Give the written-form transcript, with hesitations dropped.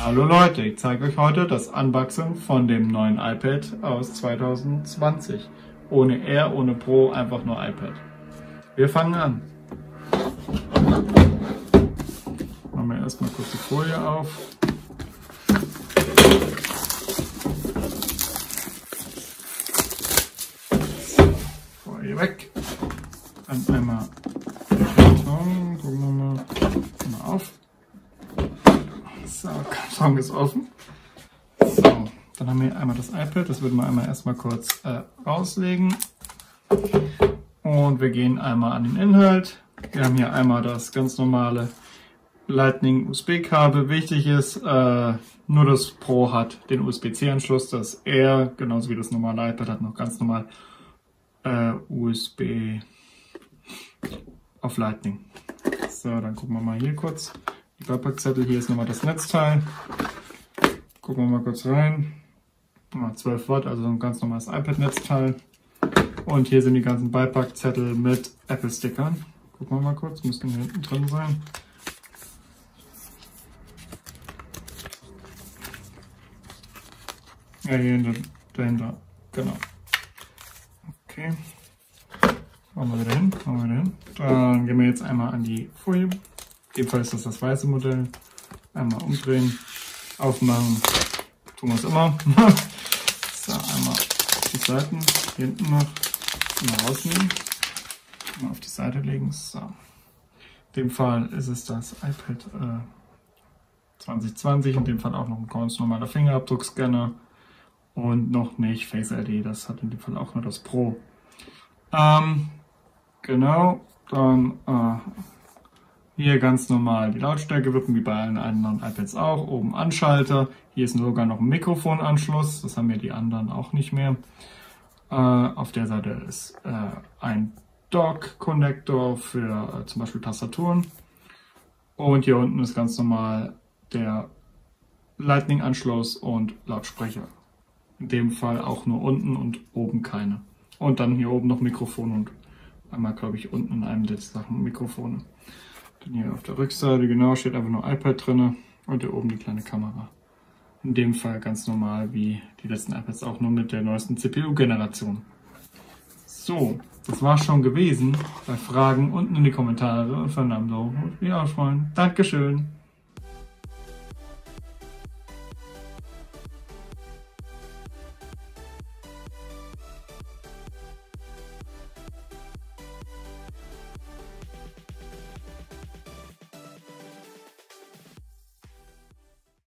Hallo Leute, ich zeige euch heute das Unboxing von dem neuen iPad aus 2020. Ohne Air, ohne Pro, einfach nur iPad. Wir fangen an. Machen wir erstmal kurz die Folie auf. Folie weg. Dann einmal Karton, gucken wir mal auf. So, Karton ist offen. So, dann haben wir einmal das iPad, das würden wir einmal erstmal kurz rauslegen. Und wir gehen einmal an den Inhalt. Wir haben hier einmal das ganz normale Lightning USB-Kabel. Wichtig ist, nur das Pro hat den USB-C-Anschluss, das Air, genauso wie das normale iPad, hat noch ganz normal USB auf Lightning. So, dann gucken wir mal hier kurz. Die Beipackzettel, hier ist nochmal das Netzteil. Gucken wir mal kurz rein. 12 Watt, also ein ganz normales iPad-Netzteil. Und hier sind die ganzen Beipackzettel mit Apple-Stickern. Gucken wir mal kurz, müssten hier hinten drin sein. Ja, hier dahinter, genau. Okay. Machen wir wieder hin, Dann gehen wir jetzt einmal an die Folie. In dem Fall ist das weiße Modell. Einmal umdrehen, aufmachen, tun wir es immer. So, einmal die Seiten, hier hinten noch, mal rausnehmen, mal auf die Seite legen. So. In dem Fall ist es das iPad 2020, in dem Fall auch noch ein ganz normaler Fingerabdruckscanner und noch nicht Face ID, das hat in dem Fall auch nur das Pro. Genau, dann hier ganz normal die Lautstärke wirken, wie bei allen anderen iPads auch. Oben Anschalter. Hier ist sogar noch ein Mikrofonanschluss. Das haben ja die anderen auch nicht mehr. Auf der Seite ist ein Dock-Connector für zum Beispiel Tastaturen. Und hier unten ist ganz normal der Lightning-Anschluss und Lautsprecher. In dem Fall auch nur unten und oben keine. Und dann hier oben noch Mikrofon und einmal, glaube ich, unten in einem der Sachen Mikrofone. Dann hier auf der Rückseite, genau, steht einfach nur iPad drin und hier oben die kleine Kamera. In dem Fall ganz normal wie die letzten iPads, auch nur mit der neuesten CPU-Generation. So, das war's schon gewesen. Bei Fragen unten in die Kommentare und für einen Daumen hoch. Ja, Freunde, Dankeschön.